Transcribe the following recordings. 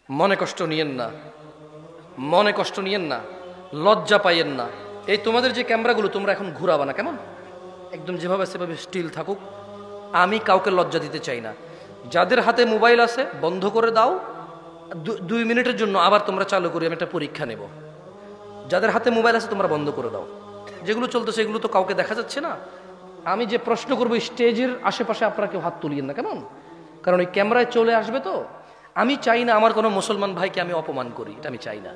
মনে কষ্ট নিয়েন না, মনে কষ্ট নিয়েন না, লজ্জা পাইয়েন না। এই তোমাদের যে ক্যামেরাগুলো তোমরা এখন ঘুরাবা না, কেমন? একদম যেভাবে সেভাবে স্টিল থাকুক। আমি কাউকে লজ্জা দিতে চাই না। যাদের হাতে মোবাইল আছে বন্ধ করে দাও, 2 মিনিটের জন্য আবার তোমরা চালু করি, আমি একটা পরীক্ষা নেব। যাদের হাতে মোবাইল আছে তোমরা বন্ধ করে দাও। যেগুলো চলতেছে এগুলো তো কাউকে দেখা যাচ্ছে না। আমি যে প্রশ্ন করবো স্টেজের আশেপাশে আপনারা কেউ হাত তুলিয়েন না, কেমন? কারণ এই ক্যামেরায় চলে আসবে তো। আমি চাই না আমার কোনো মুসলমান ভাইকে আমি অপমান করি, এটা আমি চাই না।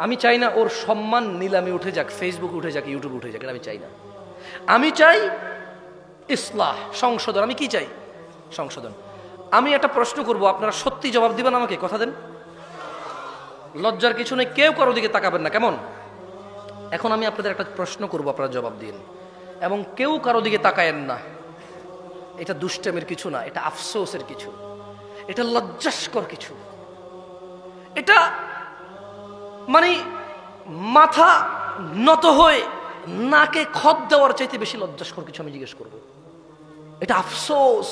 আমি চাই না ওর সম্মান নিলামে উঠে যাক, ফেসবুক উঠে যাক, ইউটিউব উঠে যাক, এটা আমি চাই না। আমি চাই ইসলাহ, সংশোধন। আমি কি চাই? সংশোধন। আমি একটা প্রশ্ন করব, আপনারা সত্যি জবাব দিবেন আমাকে, কথা দেন। লজ্জার কিছু নেই, কেউ কারো দিকে তাকাবেন না, কেমন? এখন আমি আপনাদের একটা প্রশ্ন করব, আপনারা জবাব দিন, এবং কেউ কারো দিকে তাকায়েন না। এটা দুষ্টামের কিছু না, এটা আফসোসের কিছু, এটা লজ্জাস্কর কিছু। এটা মানে মাথা নত হয়ে নাকে খত দেওয়ার চাইতে বেশি লজ্জাস্কর কিছু আমি জিজ্ঞেস করব। এটা আফসোস,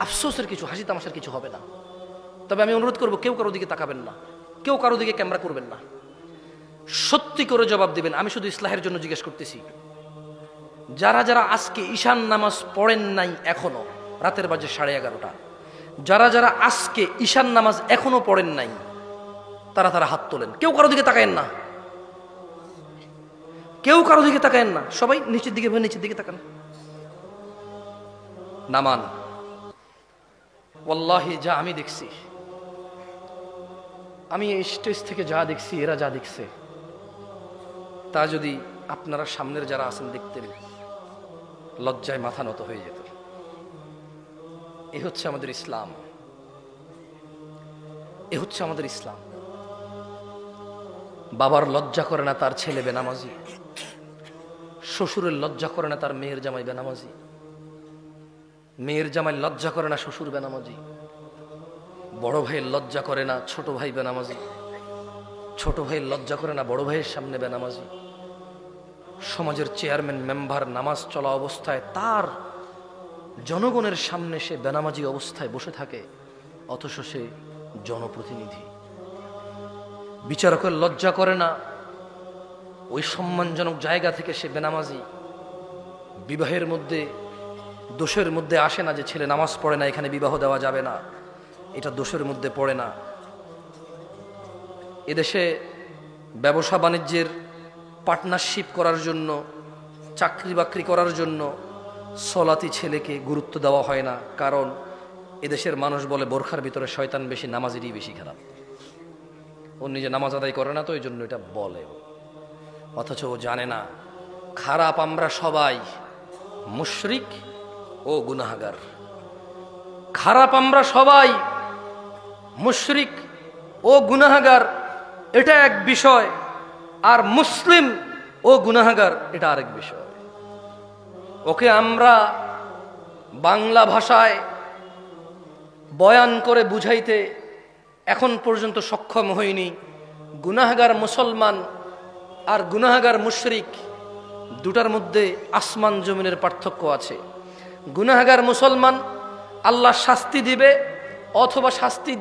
আফসোসের কিছু, হাসি তামাশার কিছু হবে না। তবে আমি অনুরোধ করব, কেউ কারো দিকে তাকাবেন না, কেউ কারো দিকে ক্যামেরা করবেন না, সত্যি করে জবাব দিবেন। আমি শুধু ইসলাহের জন্য জিজ্ঞেস করতেছি, যারা যারা আজকে ঈশান নামাজ পড়েন নাই এখনো, রাতের বাজে 11:30, যারা যারা আজকে ঈশান নামাজ এখনো পড়েন নাই তারা তারা হাত তোলেন। কেউ কারো দিকে তাকায়েন না, কেউ কারো দিকে তাকায়েন না, সবাই নিচের দিকে, নিচের দিকে তাকান, নামান। ওয়াল্লাহি যা আমি দেখছি, আমি এই স্টেজ থেকে যা দেখছি, এরা যা দেখছে, তা যদি আপনারা সামনের যারা আছেন দেখতেন, লজ্জায় মাথা নত হয়ে যেত। এ হচ্ছে আমাদের ইসলাম, এ হচ্ছে আমাদের ইসলাম। বাবার লজ্জা করে না তার ছেলে বেনামাজি, শ্বশুরের লজ্জা করে না তার মেয়ের জামাই বেনামাজি, মেয়ের জামাই লজ্জা করে না শ্বশুর বেনামাজি, বড় ভাইয়ের লজ্জা করে না ছোট ভাই বেনামাজি, ছোট ভাইয়ের লজ্জা করে না বড় ভাইয়ের সামনে বেনামাজি। সমাজের চেয়ারম্যান মেম্বার নামাজ চলা অবস্থায় তার জনগণের সামনে সে বেনামাজি অবস্থায় বসে থাকে, অথচ সে জনপ্রতিনিধি। বিচারকের লজ্জা করে না ওই সম্মানজনক জায়গা থেকে সে বেনামাজি। বিবাহের মধ্যে দোষের মধ্যে আসে না যে ছেলে নামাজ পড়ে না, এখানে বিবাহ দেওয়া যাবে না, এটা দোষের মধ্যে পড়ে না। এদেশে ব্যবসা বাণিজ্যের পার্টনারশিপ করার জন্য, চাকরি বাকরি করার জন্য সলাতি ছেলেকে গুরুত্ব দেওয়া হয় না, কারণ এদেশের মানুষ বলে বোরখার ভিতরে শয়তান বেশি, নামাজেরই বেশি খারাপ। ও নিজে নামাজ আদায় করে না তো এই জন্য এটা বলে, অথচ ও জানে না খারাপ আমরা সবাই, মুশরিক ও গুনাহগার। খারাপ আমরা সবাই, মুশরিক ও গুনাহগার এটা এক বিষয়, আর মুসলিম ও গুনাহগার এটা আরেক বিষয়। ওকে আমরা বাংলা ভাষায় বয়ান করে বুঝাইতে এখন পর্যন্ত সক্ষম হইনি। গুনাহগার মুসলমান আর গুনাহগার মুশরিক দুটার মধ্যে আসমান জমিনের পার্থক্য আছে। গুনাহগার মুসলমান আল্লাহ শাস্তি দিবে অথবা শাস্তি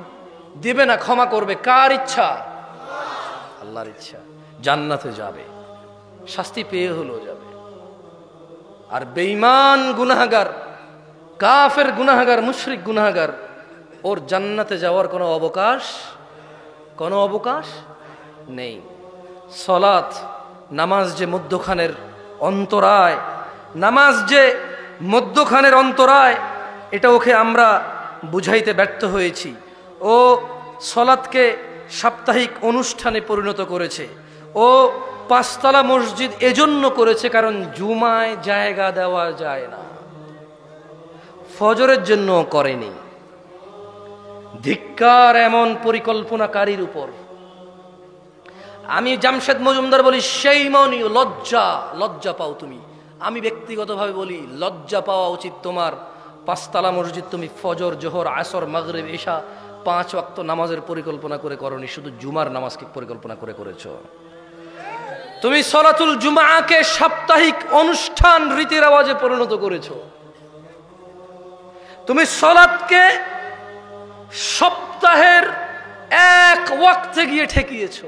দিবে না, ক্ষমা করবে, কার ইচ্ছা? আল্লাহর ইচ্ছা। জান্নাতে যাবে, শাস্তি পেয়ে হলেও যাবে। আর বেঈমান গুনাহগার, কাফের গুনাহগার, মুশরিক গুনাহগার, ওর জান্নাতে যাওয়ার কোনো অবকাশ নেই। সলাত, নামাজ যে মধ্যখানের অন্তরায়, নামাজ যে মধ্যখানের অন্তরায়, এটা ওকে আমরা বুঝাইতে ব্যর্থ হয়েছি। ও সলাতকে সাপ্তাহিক অনুষ্ঠানে পরিণত করেছে। ও 5 তলা মসজিদ এজন্য করেছে কারণ জুমায় জায়গা দেওয়া যায় না, ফজরের জন্য করেনি। ধিক্কার এমন পরিকল্পনাকারীর উপর। আমি জামশেদ মজুমদার বলি, সেই মনি লজ্জা পাও তুমি। আমি ব্যক্তিগতভাবে বলি, লজ্জা পাওয়া উচিত তোমার। 5 তলা মসজিদ তুমি ফজর, জোহর, আসর, মাগরিব, ইশা 5 ওয়াক্ত নামাজের পরিকল্পনা করে করনি, শুধু জুমার নামাজকে পরিকল্পনা করে করেছো। তুমি সলাতুল জুমাকে সাপ্তাহিক অনুষ্ঠান রীতির আওয়াজে পরিণত করেছো। তুমি সলাতকে সপ্তাহের এক ওয়াক্তে গিয়ে ঠেকিয়েছ।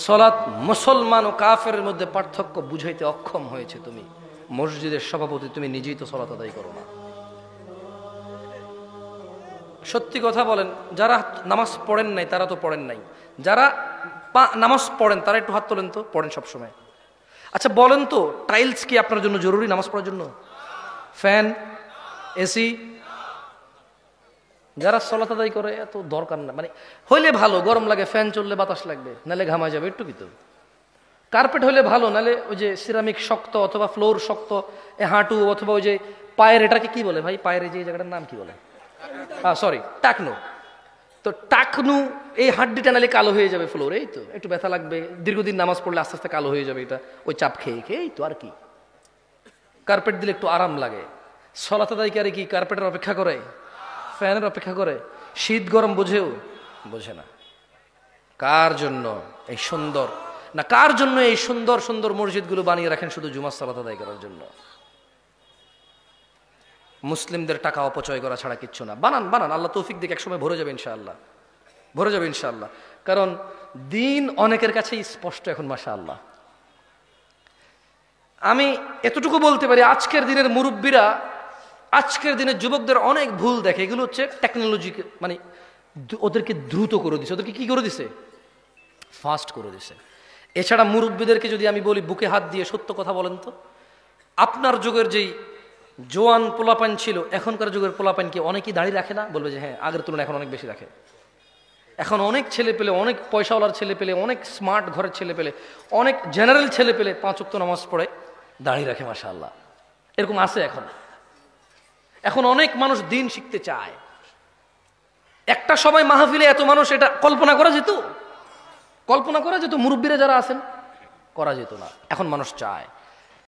সালাত মুসলমান ও কাফেরের মধ্যে পার্থক্য বুঝাইতে অক্ষম হয়েছে তুমি। মসজিদের সভাপতি, তুমি নিজেই তো সালাত আদায় করো না। সত্যি কথা বলেন, যারা নামাজ পড়েন নাই তারা তো পড়েন নাই, যারা নামাজ পড়েন তারা একটু হাত তোলেন তো, পড়েন সবসময়। আচ্ছা বলেন তো, টাইলস কি আপনার জন্য জরুরি নামাজ পড়ার জন্য? Fan, AC? যারা সালাত আদায় করে এত দরকার না, মানে হইলে ভালো, গরম লাগে ফ্যান চললে বাতাস লাগবে, নালে ঘামা যাবে একটু কি তো। কার্পেট হইলে ভালো, নালে ওই যে সিরামিক শক্ত অথবা ফ্লোর শক্ত, হাঁটু অথবা ওই যে পায়ের, এটাকে কি বলে ভাই, পায়ের যে জায়গাটার নাম কি বলে, সরি টাকনু। তো টাকনু, এই হাড্ডিটা নালে কালো হয়ে যাবে ফ্লোর, এই তো একটু ব্যথা লাগবে, দীর্ঘদিন নামাজ পড়লে আস্তে আস্তে কালো হয়ে যাবে এটা, ওই চাপ খেয়ে খেয়ে, এই তো আর কি। কার্পেট দিলে একটু আরাম লাগে। সালাত আদায়কারী কি কার্পেটের অপেক্ষা করে? ফ্যানের অপেক্ষা করে? শীত গরম বোঝেও? বোঝে না। কার জন্য এই সুন্দর, না কার জন্য এই সুন্দর সুন্দর মসজিদগুলো বানিয়ে রাখেন? শুধু জুমার সালাত আদায় করার জন্য। মুসলিমদের টাকা অপচয় করা ছাড়া কিচ্ছু না। বানান বানান, আল্লাহ তৌফিক দিকে একসময় ভরে যাবে ইনশাআল্লাহ, ভরে যাবে ইনশাআল্লাহ। কারণ দিন অনেকের কাছেই স্পষ্ট এখন, মাশাআল্লাহ। আমি এতটুকু বলতে পারি, আজকের দিনের মুরব্বীরা, আজকের দিনের যুবকদের অনেক ভুল দেখে। এগুলো হচ্ছে টেকনোলজি, মানে ওদেরকে দ্রুত করে দিছে, ওদেরকে কি করে দিছে, ফাস্ট করে দিছে। এছাড়া মুরব্বীদেরকে যদি আমি বলি বুকে হাত দিয়ে সত্য কথা বলেন তো, আপনার যুগের যেই জোয়ান পোলাপান ছিল, এখনকার যুগের পোলাপান কি অনেকেই দাঁড়িয়ে রাখে না? বলবে যে হ্যাঁ, আগের তুলনায় এখন অনেক বেশি রাখে। এখন অনেক ছেলে পেলে, অনেক পয়সাওয়ালার ছেলে পেলে, অনেক স্মার্ট ঘরের ছেলে পেলে, অনেক জেনারেল ছেলে পেলে 5 ওয়াক্ত নামাজ পড়ে দাঁড়িয়ে রাখে, মাশাআল্লাহ। এরকম আছে এখন। এখন অনেক মানুষ দিন শিখতে চায়। একটা সময় মাহফিলে এত মানুষ, এটা কল্পনা করা যেত? কল্পনা করা যেত? মুরব্বীরা যারা আছেন, করা যেত না। এখন মানুষ চায়।